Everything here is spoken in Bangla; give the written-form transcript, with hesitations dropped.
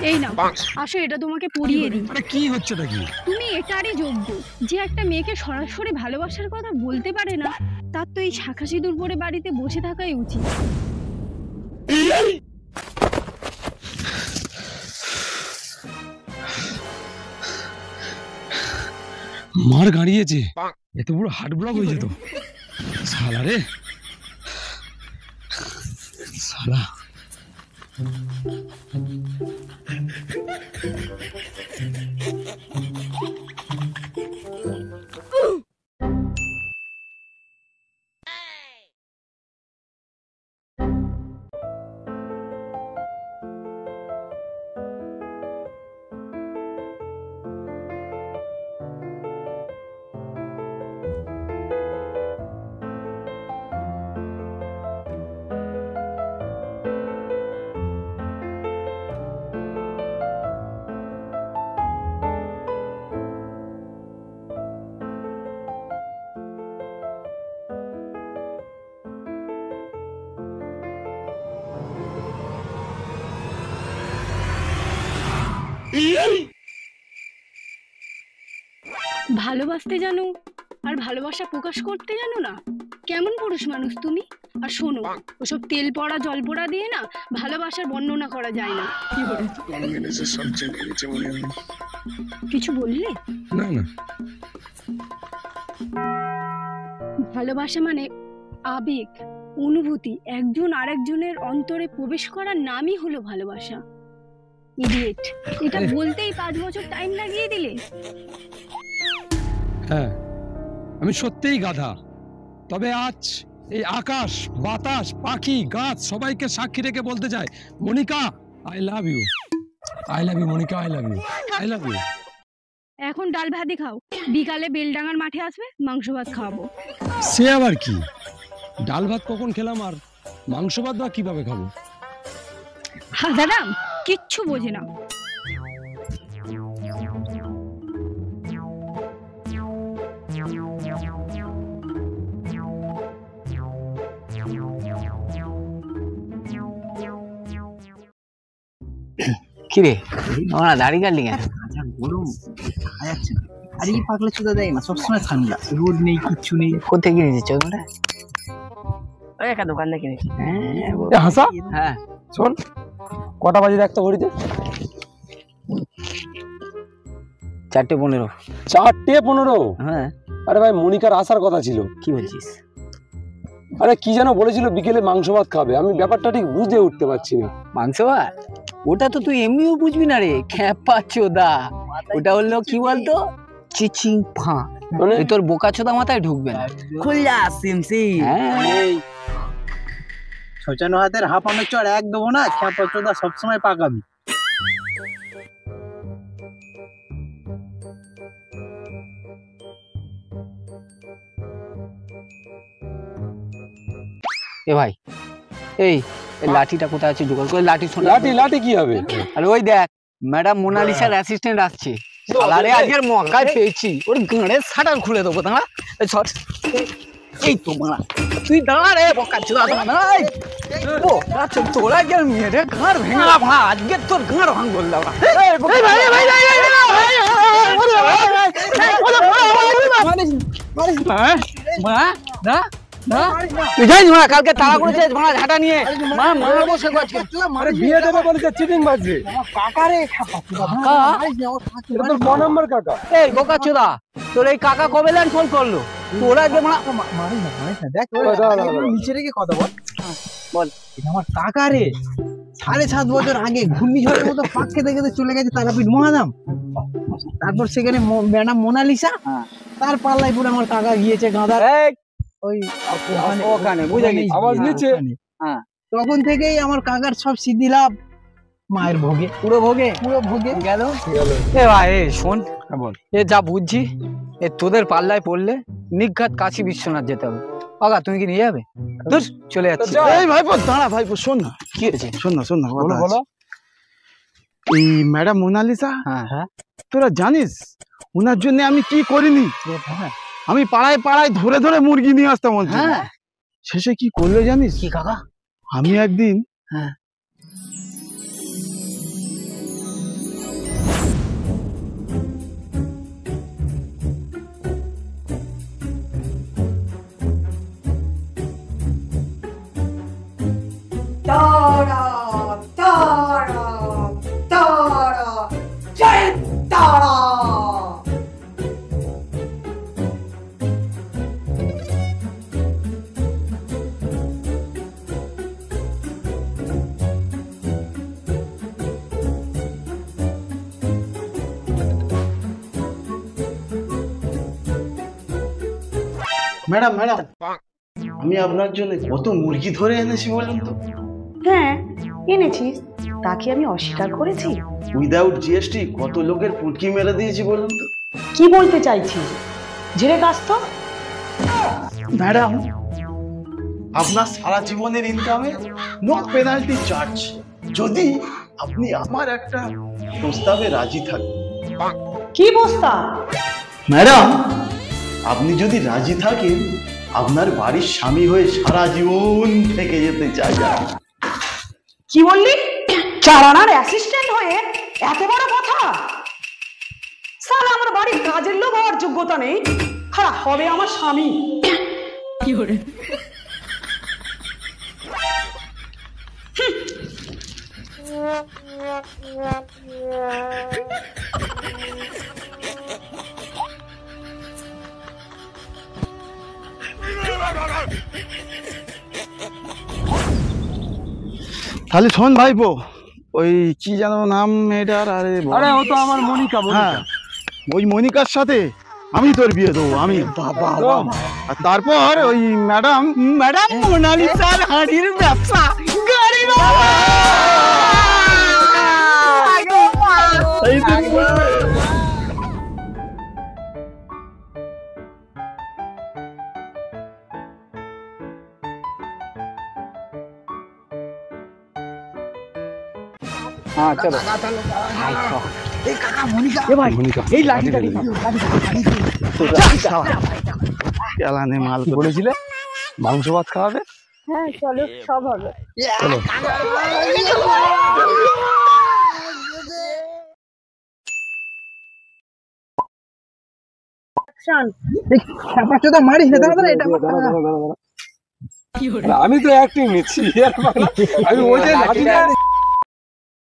এই নাও, আসো এটা তোমাকে পড়িয়ে দিই। আরে কি হচ্ছে নাকি? তুমি এটারই যোগ্য যে একটা মেয়েকে সরাসরি ভালোবাসার কথা বলতে পারে না, তার তো এই শাখা সিঁদুর পরে বাড়িতে বসে থাকাই উচিত। মার গাড়িয়েছে, এত বড় হার্ট ব্লক হয়েছে তো। শালা রে শালা। ভালোবাসতে জানো আর ভালোবাসা প্রকাশ করতে জানো না? কেমন পুরুষ মানুষ তুমি? আর শোনো, ওসব তেল পড়া জল পড়া দিয়ে না ভালোবাসার বর্ণনা করা যায় না। কিছু বললে? না না, ভালোবাসা মানে আবেগ, অনুভূতি, একজন আরেকজনের অন্তরে প্রবেশ করার নামই হলো ভালোবাসা। ইডিয়েট, এটা বলতেই 5 বছর টাইম লাগিয়ে দিলে। হ্যাঁ আমি সত্যিই গাধা, তবে আজ এই আকাশ বাতাস পাখি গাছ সবাইকে সাক্ষী রেখে বলতে চাই, Monica I love you, I love you Monica, I love you, I love you. এখন ডাল ভাতই খাও, বিকালে বেলডাঙ্গার মাঠে আসবে, মাংস ভাত খাওয়াবো। সে আবার কি? ডাল ভাত কখন খেলাম আর মাংস ভাত বা কিভাবে খাবো? হাজারাম কিচ্ছু বোঝে না। কিরে আমরা দাড়ি কাটলি কেন? আচ্ছা গরম দেখা যাচ্ছে না, আর এই পাগলা চোদা দেয় না, সবসময় ঠান্ডা, রোদ নেই কিচ্ছু নেই। কোথায় কিনেছিস চোখটা? ওই একটা দোকান থেকে কিনেছি। হাসা, হ্যাঁ শোন কটা বাজে দেখতো ঘড়িতে? 4:15। 4:15? হ্যাঁ। আরে ভাই মনিকার আসার কথা ছিল। কি বলছিস? আরে কি যেন বলেছিল বিকেলে মাংস ভাত খাবে, আমি ব্যাপারটা ঠিক বুঝে উঠতে পারছি না। মাংস ভাত? ওটা তো তুই এমনিও বুঝবি না রে, খ্যাপা চোদা। ওটা হলো কি বলতো, চিচিং ফা, মানে তোর বোকা চোদা মাথায় ঢুকবে না। খুললা সিমসি, এই 56 হাতের হাঁপানো চড় এক দেবো না, খ্যাপা চোদা সবসময় পাকাবি। এ ভাই, এই লাঠিটা কোথায় আছে? জোগাড় করে লাঠি। লাঠি লাঠি কি হবে? আরে ওই দেখ, ম্যাডাম মোনালিসার অ্যাসিস্ট্যান্ট আসছে। শালারে আজকের মক্কায় পেয়েছি, ওর গাঁড়ের শাটার খুলে দেবো। দাঁড়া, এই তো মারা, তুই দাঁড়া রে বক্কা চোদা, দাঁড়া। ও আচ্ছা, তোরা গেল মেরে ঘাড় ভেঙা ভাই, আজকে তোর ঘাড় ভাঙ বললাম। তুই জানিস মা কালকে তাড়া করেছে মারা ঝাঁটা নিয়ে, মা মারবো সে গাছে। আরে বিয়ে দেবে বলেছে, চিটিং বাজছে। কাকা রে, এটা তোর ক নাম্বার কাকা? এই বোকা চোদা, তোর এই কাকা কবে ল্যান্ড ফোন করলো? তোরা যে মারিস না, দেখ নিচে রেখে কথা বল। বল, এটা আমার কাকা রে, 7.5 বছর আগে ঘূর্ণিঝড়ের মতো পাক খেতে খেতে চলে গেছে তারাপীঠ মহাধাম। তারপর সেখানে ম্যাডাম মোনালিসা, তার পাল্লায় পুরো আমার কাকা গিয়েছে গাঁদার ওই ওখানে, বুঝে গেছি, আওয়াজ নিচে। হ্যাঁ, তখন থেকেই আমার কাকার সব সিদ্ধি লাভ মায়ের ভোগে, পুরো ভোগে গেল। এ ভাই শোন, বল, এ যা বুঝছি, এ তোদের পাল্লায় পড়লে নিঘাত কাশী বিশ্বনাথ যেতে হবে। আগা তুমি কি নিয়ে যাবে? দূর চলে যাচ্ছি। এই ভাইপো দাঁড়া, ভাইপো শোন না। কি হয়েছে? শোন না বলো। এই ম্যাডাম মোনালিসা, হ্যাঁ তোরা জানিস ওনার জন্য আমি কি করিনি? আমি পাড়ায় পাড়ায় ধরে ধরে মুরগি নিয়ে আসতাম। হ্যাঁ, শেষে কি করলে জানিস? কি কাকা? আমি একদিন ম্যাডাম ম্যাডাম, আমি আপনার জন্য কত মুরগি ধরে এনেছি বলুন তো। হ্যাঁ এনেছিস, তা কি আমি অস্বীকার করেছি? উইদাউট জিএসটি কত লোকের পুটকি মেরে দিয়েছি বলুন তো। কি বলতে চাইছিস? ঝেড়ে কাজ তো। ম্যাডাম, আপনার সারা জীবনের ইনকামে নো পেনাল্টি চার্জ, যদি আপনি আমার একটা প্রস্তাবে রাজি থাকেন। কি বস্তা? ম্যাডাম, আপনি যদি রাজি থাকেন, আপনার বাড়ির স্বামী হয়ে সারা জীবন থেকে যেতে চাই। কি বললি? চারানার অ্যাসিস্ট্যান্ট হয়ে এত বড় কথা? সারা আমার বাড়ির কাজের লোক হওয়ার যোগ্যতা নেই, খারাপ হবে আমার স্বামী। কি করে? তাহলে শোন ভাইপো, ওই কি যেন নাম মেয়েটার, আরে আরে ও তো আমার মনিকা। হ্যাঁ, ওই মনিকার সাথে আমি তোর বিয়ে দেবো, আমি। আর তারপর ওই ম্যাডাম মোনালিসার হাঁড়ির ব্যবসা গাড়ি হ্যাঁ চলো। মনিকা এই লাঠিটা চালানে মাল বলেছিলে মাংস ভাত খাওয়াবে। হ্যাঁ চলো, সব হবে। চলো। মারিস না, দাঁড়া এটা আমি তো অ্যাক্টিং নিচ্ছি। আমি ওই যে লাঠিটা